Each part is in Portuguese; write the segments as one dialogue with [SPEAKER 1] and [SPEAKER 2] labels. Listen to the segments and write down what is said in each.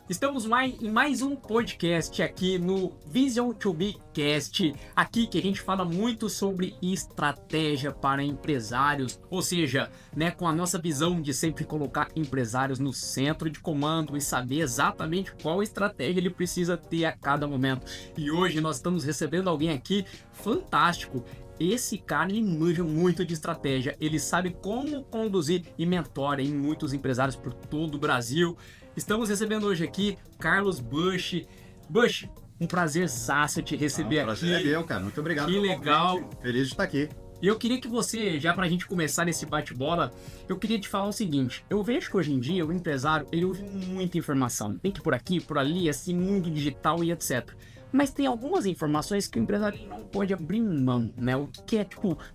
[SPEAKER 1] Estamos em mais um podcast aqui no Vision to Be Cast, aqui que a gente fala muito sobre estratégia para empresários, ou seja, né, com a nossa visão de sempre colocar empresários no centro de comando e saber exatamente qual estratégia ele precisa ter a cada momento. E hoje nós estamos recebendo alguém aqui fantástico. Esse cara, ele manja muito de estratégia, ele sabe como conduzir e mentora em muitos empresários por todo o Brasil. Estamos recebendo hoje aqui Carlos Bush. Bush, um prazerzaço te receber aqui.
[SPEAKER 2] Prazer é meu, cara. Muito obrigado.
[SPEAKER 1] Que legal.
[SPEAKER 2] Feliz de estar aqui.
[SPEAKER 1] E eu queria que você, já pra gente começar nesse bate-bola, eu queria te falar o seguinte. Eu vejo que hoje em dia o empresário, ele ouve muita informação. Tem que ir por aqui, por ali, assim, mundo digital e etc. Mas tem algumas informações que o empresário não pode abrir mão, né? O que é,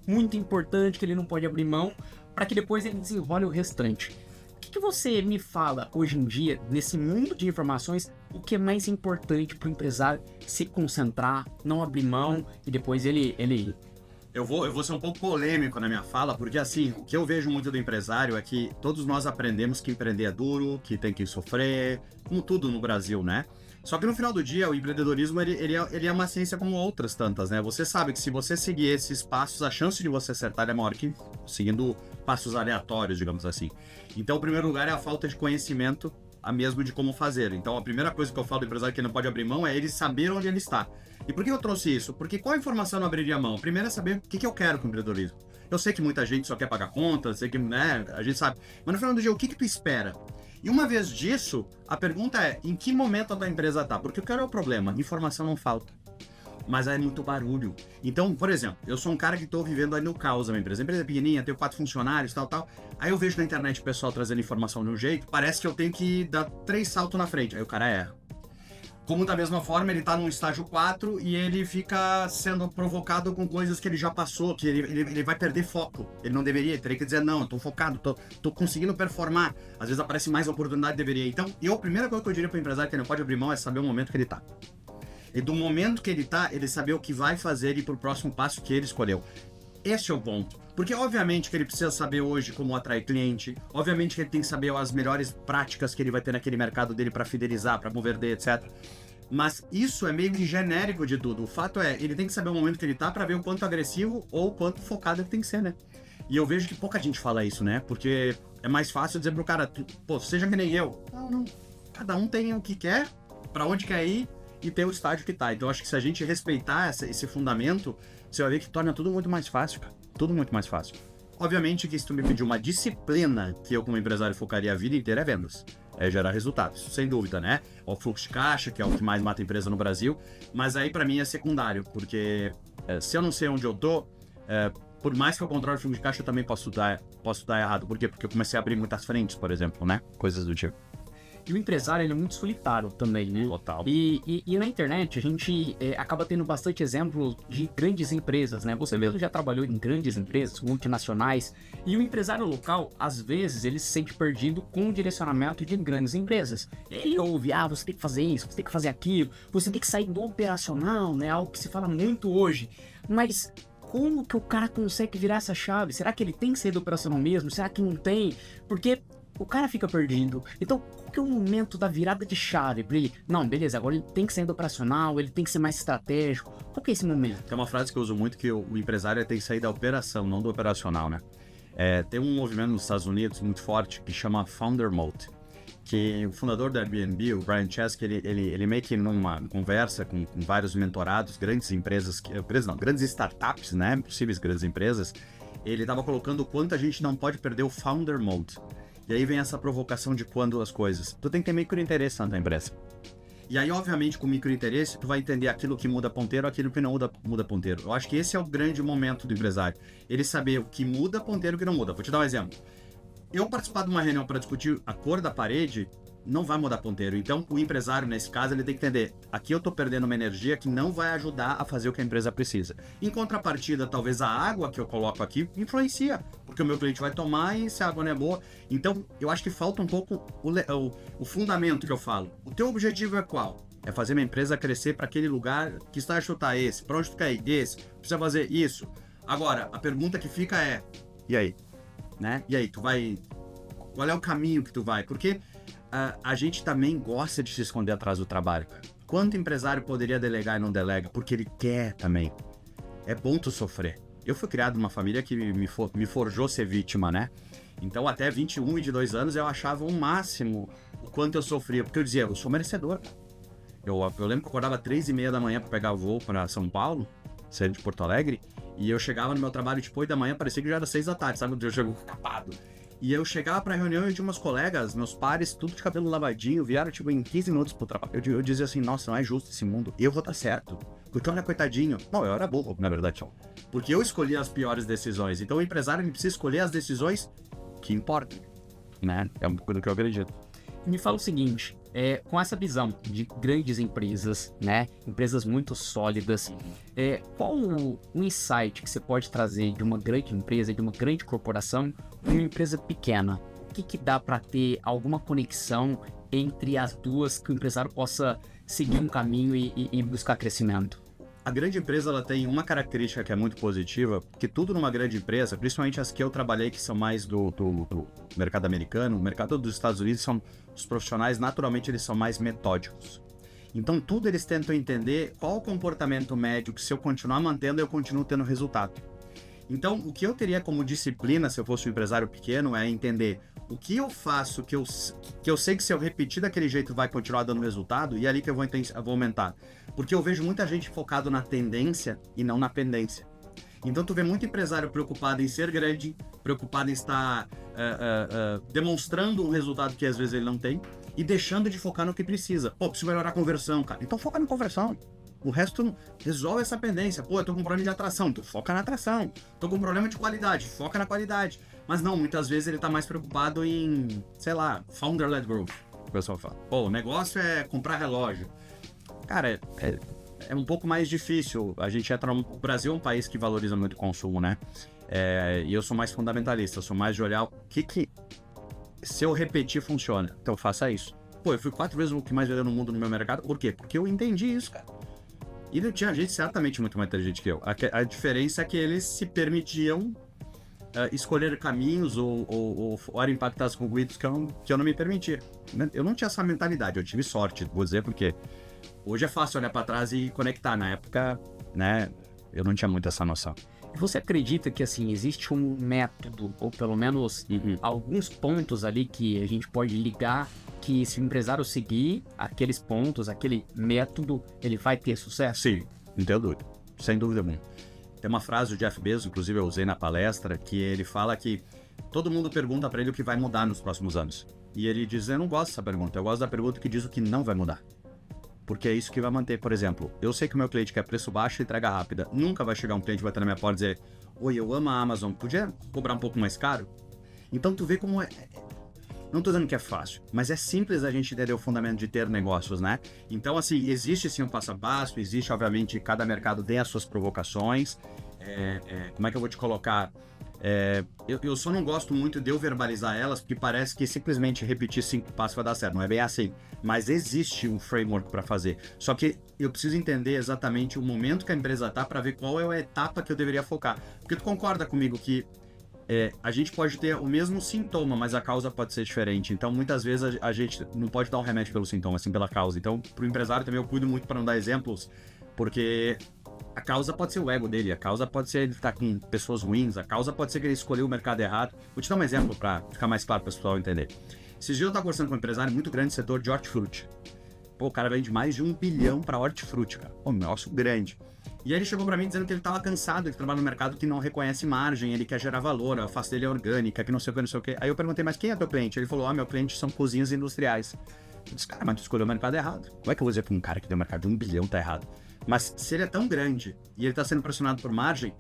[SPEAKER 1] muito importante que ele não pode abrir mão para que depois ele desenrole o restante. O que você me fala hoje em dia, nesse mundo de informações, o que é mais importante para o empresário se concentrar, não abrir mão e depois ele...
[SPEAKER 2] Eu vou ser um pouco polêmico na minha fala, porque assim, o que eu vejo muito do empresário é que todos nós aprendemos que empreender é duro, que tem que sofrer, como tudo no Brasil, né? Só que no final do dia, o empreendedorismo, ele é uma ciência como outras tantas, né? Você sabe que se você seguir esses passos, a chance de você acertar é maior que seguindo passos aleatórios, digamos assim. Então, o primeiro lugar é a falta de conhecimento, a mesmo de como fazer. Então, a primeira coisa que eu falo do empresário que não pode abrir mão é ele saber onde ele está. E por que eu trouxe isso? Porque qual informação eu não abriria mão? Primeiro é saber o que eu quero com o empreendedorismo. Eu sei que muita gente só quer pagar conta, sei que, né, a gente sabe. Mas no final do dia, o que tu espera? E uma vez disso, a pergunta é, em que momento a tua empresa está? Porque o que é o problema? Informação não falta. Mas é muito barulho. Então, por exemplo, eu sou um cara que estou vivendo aí no caos da minha empresa. A empresa é pequenininha, tenho 4 funcionários, tal. Aí eu vejo na internet o pessoal trazendo informação de um jeito, parece que eu tenho que dar 3 saltos na frente. Aí o cara erra. Como da mesma forma, ele tá num estágio 4 e ele fica sendo provocado com coisas que ele já passou, que ele vai perder foco. Ele não deveria, ele teria que dizer, não, eu tô focado, tô conseguindo performar. Às vezes aparece mais oportunidade, deveria. Então, a primeira coisa que eu diria pro empresário que ele não pode abrir mão é saber o momento que ele tá. E do momento que ele tá, ele saber o que vai fazer e ir pro próximo passo que ele escolheu. Esse é o ponto. Porque obviamente que ele precisa saber hoje como atrair cliente, obviamente que ele tem que saber as melhores práticas que ele vai ter naquele mercado dele para fidelizar, para converter, etc. Mas isso é meio que genérico de tudo. O fato é, ele tem que saber o momento que ele tá para ver o quanto agressivo ou o quanto focado ele tem que ser, né? E eu vejo que pouca gente fala isso, né? Porque é mais fácil dizer pro cara, pô, seja que nem eu. Não. Cada um tem o que quer, para onde quer ir e ter o estágio que tá. Então eu acho que se a gente respeitar esse fundamento, você vai ver que torna tudo muito mais fácil, cara. Tudo muito mais fácil. Obviamente que se tu me pedir uma disciplina que eu como empresário focaria a vida inteira é vendas. É gerar resultados, sem dúvida, né? O fluxo de caixa, que é o que mais mata a empresa no Brasil. Mas aí pra mim é secundário, porque se eu não sei onde eu tô, por mais que eu controle o fluxo de caixa, eu também posso dar errado. Por quê? Porque eu comecei a abrir muitas frentes, por exemplo, né? Coisas do tipo.
[SPEAKER 1] E o empresário, ele é muito solitário também, né?
[SPEAKER 2] Total.
[SPEAKER 1] E na internet, a gente acaba tendo bastante exemplo de grandes empresas, né? Você mesmo já trabalhou em grandes empresas, multinacionais, e o empresário local, às vezes, ele se sente perdido com o direcionamento de grandes empresas. Ele ouve, você tem que fazer isso, você tem que fazer aquilo, você tem que sair do operacional, né? Algo que se fala muito hoje. Mas como que o cara consegue virar essa chave? Será que ele tem que sair do operacional mesmo? Será que não tem? Porque o cara fica perdido. Então, qual que é o momento da virada de chave pra ele? Não, beleza, agora ele tem que sair do operacional, ele tem que ser mais estratégico. Qual que é esse momento?
[SPEAKER 2] Tem uma frase que eu uso muito, que o empresário tem que sair da operação, não do operacional, né? Tem um movimento nos Estados Unidos muito forte que chama Founder Mode, que o fundador da Airbnb, o Brian Chesky, ele meio que numa conversa com vários mentorados, grandes grandes startups, né? Possíveis grandes empresas, ele estava colocando o quanto a gente não pode perder o Founder Mode. E aí vem essa provocação de quando as coisas. Tu tem que ter microinteresse na tua empresa. E aí, obviamente, com microinteresse, tu vai entender aquilo que muda ponteiro, aquilo que não muda ponteiro. Eu acho que esse é o grande momento do empresário. Ele saber o que muda ponteiro e o que não muda. Vou te dar um exemplo. Eu participar de uma reunião para discutir a cor da parede, não vai mudar ponteiro. Então, o empresário, nesse caso, ele tem que entender, aqui eu tô perdendo uma energia que não vai ajudar a fazer o que a empresa precisa. Em contrapartida, talvez a água que eu coloco aqui influencia, porque o meu cliente vai tomar e se a água não é boa. Então, eu acho que falta um pouco o fundamento que eu falo. O teu objetivo é qual? É fazer minha empresa crescer para aquele lugar, que estágio tá esse, para onde tu quer ir, esse, precisa fazer isso. Agora, a pergunta que fica é, e aí? Né? E aí, tu vai... Qual é o caminho que tu vai? Porque a gente também gosta de se esconder atrás do trabalho. Quanto empresário poderia delegar e não delega? Porque ele quer também. É bom tu sofrer. Eu fui criado numa família que me forjou ser vítima, né? Então até 21, 22 anos eu achava o máximo o quanto eu sofria. Porque eu dizia, eu sou merecedor. Eu lembro que eu acordava 3h30 da manhã para pegar o voo para São Paulo, sair de Porto Alegre, e eu chegava no meu trabalho tipo 8 da manhã, parecia que já era 6 da tarde, sabe? Eu chego capado. E eu chegava pra reunião e tinha umas colegas, meus pares, tudo de cabelo lavadinho, vieram tipo em 15 minutos pro trabalho. Eu dizia assim, nossa, não é justo esse mundo, eu vou estar certo. Porque olha, coitadinho. Não, eu era burro, na verdade. Porque eu escolhi as piores decisões. Então o empresário ele precisa escolher as decisões que importam, né? É uma coisa que eu acredito.
[SPEAKER 1] Me fala o seguinte, com essa visão de grandes empresas, né, empresas muito sólidas, qual o insight que você pode trazer de uma grande empresa, de uma grande corporação, para uma empresa pequena? O que dá para ter alguma conexão entre as duas, que o empresário possa seguir um caminho e buscar crescimento?
[SPEAKER 2] A grande empresa ela tem uma característica que é muito positiva, que tudo numa grande empresa, principalmente as que eu trabalhei, que são mais do mercado americano, o mercado dos Estados Unidos, são os profissionais, naturalmente, eles são mais metódicos. Então, tudo eles tentam entender qual o comportamento médio que, se eu continuar mantendo, eu continuo tendo resultado. Então, o que eu teria como disciplina, se eu fosse um empresário pequeno, é entender o que eu faço, que eu sei que se eu repetir daquele jeito vai continuar dando resultado, e é ali que eu vou aumentar. Porque eu vejo muita gente focado na tendência e não na pendência. Então tu vê muito empresário preocupado em ser grande, preocupado em estar demonstrando um resultado que às vezes ele não tem, e deixando de focar no que precisa. Pô, preciso melhorar a conversão, cara. Então foca na conversão. O resto resolve essa pendência. Pô, eu tô com um problema de atração, então foca na atração. Tô com um problema de qualidade, foca na qualidade. Mas não, muitas vezes ele tá mais preocupado em, sei lá, founder-led growth. O pessoal fala, pô, o negócio é comprar relógio. Cara, é um pouco mais difícil. A gente entra no... O Brasil é um país que valoriza muito o consumo, né? E eu sou mais fundamentalista, eu sou mais de olhar o que se eu repetir funciona. Então faça isso. Pô, eu fui 4 vezes o que mais vendeu no mundo no meu mercado. Por quê? Porque eu entendi isso, cara. E não tinha gente certamente muito mais inteligente que eu. A diferença é que eles se permitiam escolher caminhos ou impactados com ruídos que eu não me permitia. Eu não tinha essa mentalidade, eu tive sorte, vou dizer, porque hoje é fácil olhar para trás e conectar. Na época, né, eu não tinha muito essa noção.
[SPEAKER 1] Você acredita que, assim, existe um método, ou pelo menos alguns pontos ali que a gente pode ligar, que se o empresário seguir aqueles pontos, aquele método, ele vai ter sucesso?
[SPEAKER 2] Sim, não tenho dúvida. Sem dúvida alguma. Tem uma frase do Jeff Bezos, inclusive eu usei na palestra, que ele fala que todo mundo pergunta para ele o que vai mudar nos próximos anos. E ele diz, eu não gosto dessa pergunta, eu gosto da pergunta que diz o que não vai mudar. Porque é isso que vai manter. Por exemplo, eu sei que o meu cliente quer preço baixo e entrega rápida. Nunca vai chegar um cliente que vai estar na minha porta e dizer, oi, eu amo a Amazon, podia cobrar um pouco mais caro? Então tu vê como é... Não tô dizendo que é fácil, mas é simples a gente entender o fundamento de ter negócios, né? Então, assim, existe sim um passo a passo, existe, obviamente, cada mercado tem as suas provocações. Como é que eu vou te colocar? Eu só não gosto muito de eu verbalizar elas, porque parece que simplesmente repetir 5 passos vai dar certo. Não é bem assim. Mas existe um framework para fazer. Só que eu preciso entender exatamente o momento que a empresa tá para ver qual é a etapa que eu deveria focar. Porque tu concorda comigo que a gente pode ter o mesmo sintoma, mas a causa pode ser diferente. Então, muitas vezes, a gente não pode dar um remédio pelo sintoma, assim, pela causa. Então, pro empresário também eu cuido muito para não dar exemplos, porque a causa pode ser o ego dele, a causa pode ser ele estar com pessoas ruins, a causa pode ser que ele escolheu o mercado errado. Vou te dar um exemplo para ficar mais claro para o pessoal entender. Esses dias eu estava conversando com um empresário muito grande do setor de hortifruti. Pô, o cara vende mais de 1 bilhão para hortifruti, cara. Pô, um negócio grande. E aí ele chegou pra mim dizendo que ele tava cansado de trabalhar no mercado que não reconhece margem, ele quer gerar valor, a face dele é orgânica, que não sei o que, não sei o que. Aí eu perguntei, mas quem é teu cliente? Ele falou, meu cliente são cozinhas industriais. Eu disse, cara, mas tu escolheu o mercado errado. Como é que eu vou dizer pra um cara que tem um mercado de 1 bilhão tá errado? Mas se ele é tão grande e ele tá sendo pressionado por margem,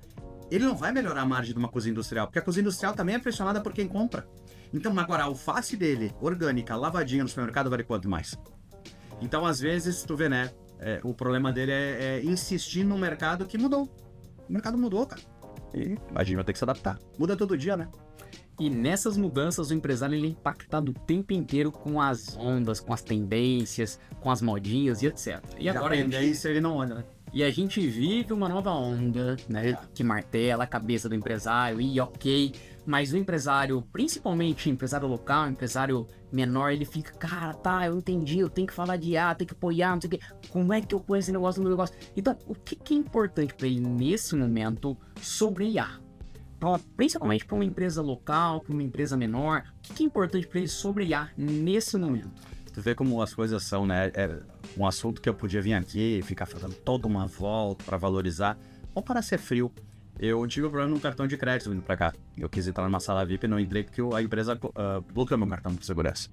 [SPEAKER 2] ele não vai melhorar a margem de uma cozinha industrial, porque a cozinha industrial também é pressionada por quem compra. Então agora a alface dele, orgânica, lavadinha no supermercado, vale quanto mais? Então às vezes, tu vê, né? O problema dele é insistir num mercado que mudou. O mercado mudou, cara. E a gente vai ter que se adaptar. Muda todo dia, né?
[SPEAKER 1] E nessas mudanças, o empresário ele é impactado o tempo inteiro com as ondas, com as tendências, com as modinhas e etc. E agora
[SPEAKER 2] a tendência ele não olha, né?
[SPEAKER 1] E a gente vive uma nova onda, né? Que martela a cabeça do empresário e ok, Mas o empresário, principalmente empresário local, empresário menor, ele fica, cara, tá, eu entendi, eu tenho que falar de IA, tenho que apoiar, não sei o quê. Como é que eu ponho esse negócio no meu negócio? Então, o que é importante para ele nesse momento sobre IA? Então, principalmente para uma empresa local, para uma empresa menor, o que é importante para ele sobre IA nesse momento?
[SPEAKER 2] Tu vê como as coisas são, né? É um assunto que eu podia vir aqui e ficar fazendo toda uma volta para valorizar, ou para ser frio. Eu tive um problema no cartão de crédito vindo pra cá. Eu quis entrar numa sala VIP e não entrei porque a empresa bloqueou meu cartão por segurança.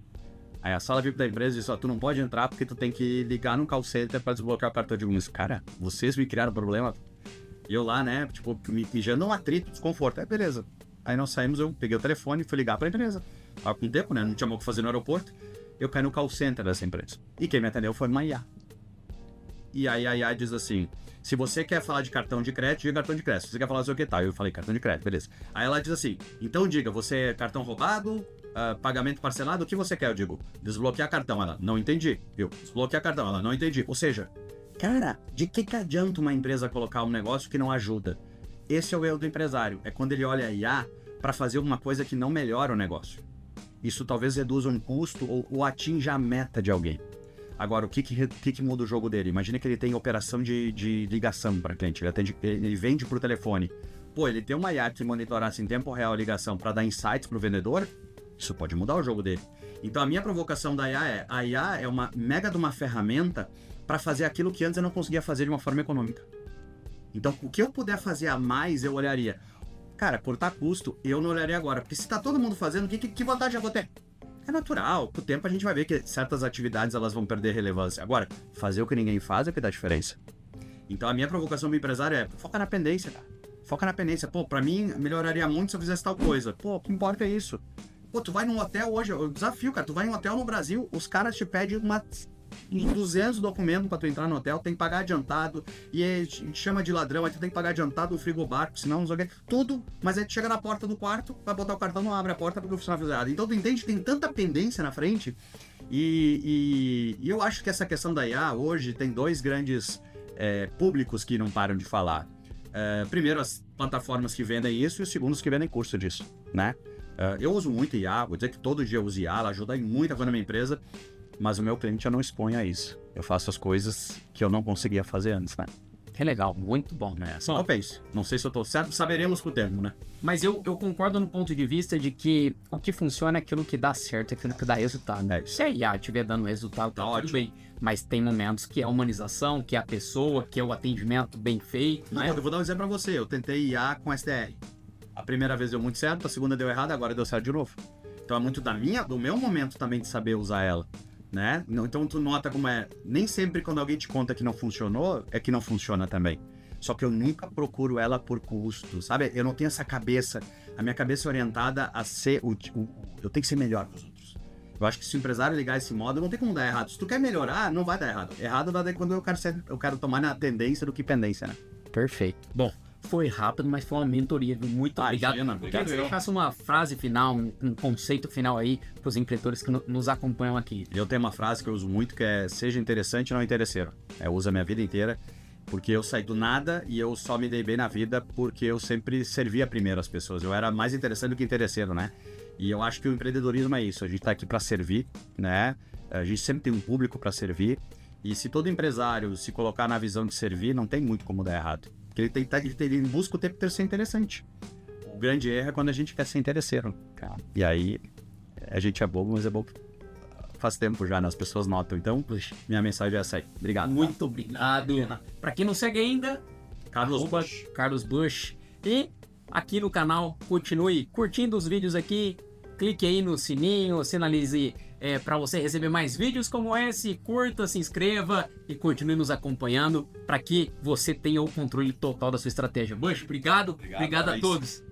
[SPEAKER 2] Aí a sala VIP da empresa disse, ó, tu não pode entrar porque tu tem que ligar no call center pra desbloquear o cartão. Eu digo, cara, vocês me criaram problema? E eu lá, né, tipo, me gerando um atrito, desconforto. Aí beleza. Aí nós saímos, eu peguei o telefone e fui ligar pra empresa. Tava com tempo, né, não tinha mais o que fazer no aeroporto. Eu caí no call center dessa empresa. E quem me atendeu foi uma IA. E aí a IA diz assim, se você quer falar de cartão de crédito, diga cartão de crédito. Se você quer falar sobre o que, tá? Eu falei cartão de crédito, beleza. Aí ela diz assim, então diga, você é cartão roubado, pagamento parcelado, o que você quer? Eu digo, desbloquear cartão. Ela, não entendi. Eu, desbloquear cartão. Ela, não entendi. Ou seja, cara, de que adianta uma empresa colocar um negócio que não ajuda? Esse é o erro do empresário. É quando ele olha a IA para fazer alguma coisa que não melhora o negócio. Isso talvez reduza um custo ou atinja a meta de alguém. Agora, o que muda o jogo dele? Imagina que ele tem operação de ligação para cliente, ele vende por telefone. Pô, ele tem uma IA que monitorasse em tempo real a ligação para dar insights para o vendedor, isso pode mudar o jogo dele. Então, a minha provocação da IA a IA é uma mega de uma ferramenta para fazer aquilo que antes eu não conseguia fazer de uma forma econômica. Então, o que eu puder fazer a mais, eu olharia. Cara, cortar custo, eu não olharia agora, porque se tá todo mundo fazendo, que vantagem eu vou ter? É natural, com o tempo a gente vai ver que certas atividades elas vão perder relevância. Agora, fazer o que ninguém faz é o que dá diferença. Então a minha provocação do empresário é, foca na pendência, cara. Foca na pendência. Pô, pra mim melhoraria muito se eu fizesse tal coisa. Pô, o que importa é isso. Pô, tu vai num hotel hoje, o desafio, cara, tu vai em um hotel no Brasil, os caras te pedem uns 200 documentos pra tu entrar no hotel, tem que pagar adiantado, e aí te chama de ladrão, aí tu tem que pagar adiantado o frigobar, senão não sei o que, tudo, mas aí tu chega na porta do quarto, vai botar o cartão, não abre a porta porque o funcionário fez errado. Então tu entende, tem tanta pendência na frente, e eu acho que essa questão da IA hoje tem dois grandes públicos que não param de falar. Primeiro, as plataformas que vendem isso, e o segundo, os que vendem curso disso, né? Eu uso muito IA, vou dizer que todo dia eu uso IA, ela ajuda em muita coisa na minha empresa, mas o meu cliente eu não exponho a isso. Eu faço as coisas que eu não conseguia fazer antes, né?
[SPEAKER 1] Que legal, muito bom, né?
[SPEAKER 2] Só penso. Não sei se eu tô certo, saberemos com o tempo, né?
[SPEAKER 1] Mas eu concordo no ponto de vista de que o que funciona é aquilo que dá certo, é aquilo que dá resultado. Se a IA estiver dando resultado, tá tudo bem. Mas tem momentos que é a humanização, que é a pessoa, que é o atendimento bem feito, né?
[SPEAKER 2] Eu vou dar um exemplo pra você. Eu tentei IA com SDR. A primeira vez deu muito certo, a segunda deu errado, agora deu certo de novo. Então é muito do meu momento também de saber usar ela. Né? Então tu nota como nem sempre quando alguém te conta que não funcionou, é que não funciona também. Só que eu nunca procuro ela por custo, sabe? Eu não tenho essa cabeça, a minha cabeça é orientada a ser eu tenho que ser melhor que os outros. Eu acho que se o empresário ligar esse modo, não tem como dar errado. Se tu quer melhorar, não vai dar errado. Errado vai dar quando eu quero tomar na tendência do que pendência, né?
[SPEAKER 1] Perfeito. Bom, foi rápido, mas foi uma mentoria. Muito obrigado.
[SPEAKER 2] Obrigado.
[SPEAKER 1] Quero que você faça uma frase final, um conceito final aí para os empreendedores que nos acompanham aqui.
[SPEAKER 2] Eu tenho uma frase que eu uso muito que é: seja interessante, não interesseiro. Eu uso a minha vida inteira, porque eu saí do nada e eu só me dei bem na vida porque eu sempre servia primeiro as pessoas. Eu era mais interessante do que interesseiro, né? E eu acho que o empreendedorismo é isso. A gente tá aqui para servir, né? A gente sempre tem um público para servir. E se todo empresário se colocar na visão de servir, não tem muito como dar errado. Porque ele busca o tempo de ser interessante. O grande erro é quando a gente quer ser interesseiro. E aí, a gente é bobo, mas é bobo faz tempo já, né? As pessoas notam. Então, minha mensagem é essa aí. Obrigado.
[SPEAKER 1] Muito obrigado. Para quem não segue ainda, Carlos Bush. E aqui no canal, continue curtindo os vídeos aqui. Clique aí no sininho, sinalize para você receber mais vídeos como esse. Curta, se inscreva e continue nos acompanhando para que você tenha o controle total da sua estratégia. Bush, obrigado a todos.